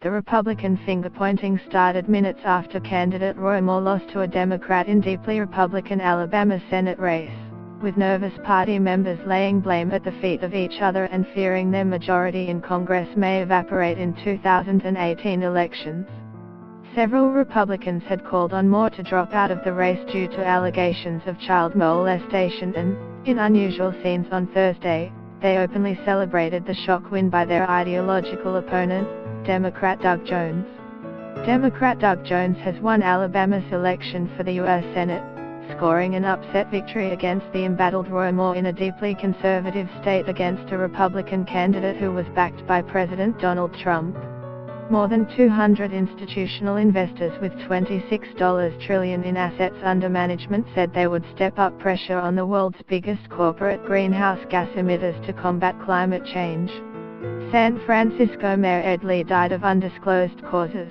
The Republican finger-pointing started minutes after candidate Roy Moore lost to a Democrat in deeply Republican Alabama Senate race, with nervous party members laying blame at the feet of each other and fearing their majority in Congress may evaporate in 2018 elections. Several Republicans had called on Moore to drop out of the race due to allegations of child molestation and, in unusual scenes on Thursday, they openly celebrated the shock win by their ideological opponent, Democrat Doug Jones. Democrat Doug Jones has won Alabama's election for the U.S. Senate, scoring an upset victory against the embattled Roy Moore in a deeply conservative state against a Republican candidate who was backed by President Donald Trump. More than 200 institutional investors with $26 trillion in assets under management said they would step up pressure on the world's biggest corporate greenhouse gas emitters to combat climate change. San Francisco Mayor Ed Lee died of undisclosed causes.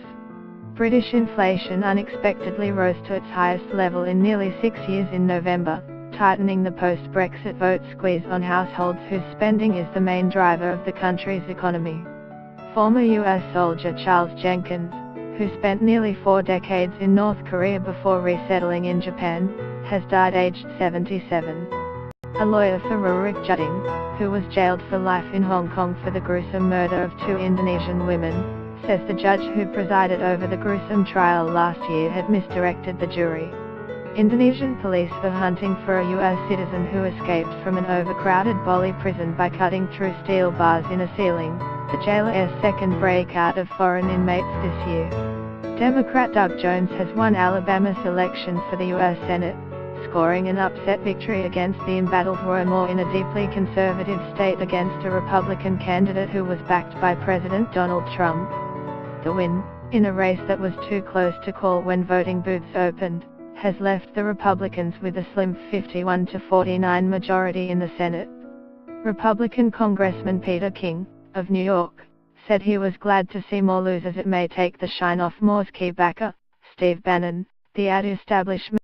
British inflation unexpectedly rose to its highest level in nearly 6 years in November, tightening the post-Brexit vote squeeze on households whose spending is the main driver of the country's economy. Former U.S. soldier Charles Jenkins, who spent nearly 4 decades in North Korea before resettling in Japan, has died aged 77. A lawyer for Rurik Judding, who was jailed for life in Hong Kong for the gruesome murder of 2 Indonesian women, says the judge who presided over the gruesome trial last year had misdirected the jury. Indonesian police were hunting for a U.S. citizen who escaped from an overcrowded Bali prison by cutting through steel bars in a ceiling, the jailer's second breakout of foreign inmates this year. Democrat Doug Jones has won Alabama's election for the U.S. Senate, scoring an upset victory against the embattled Roy Moore in a deeply conservative state against a Republican candidate who was backed by President Donald Trump. The win, in a race that was too close to call when voting booths opened, has left the Republicans with a slim 51-49 majority in the Senate. Republican Congressman Peter King, of New York, said he was glad to see Moore lose as it may take the shine off Moore's key backer, Steve Bannon, the ad establishment.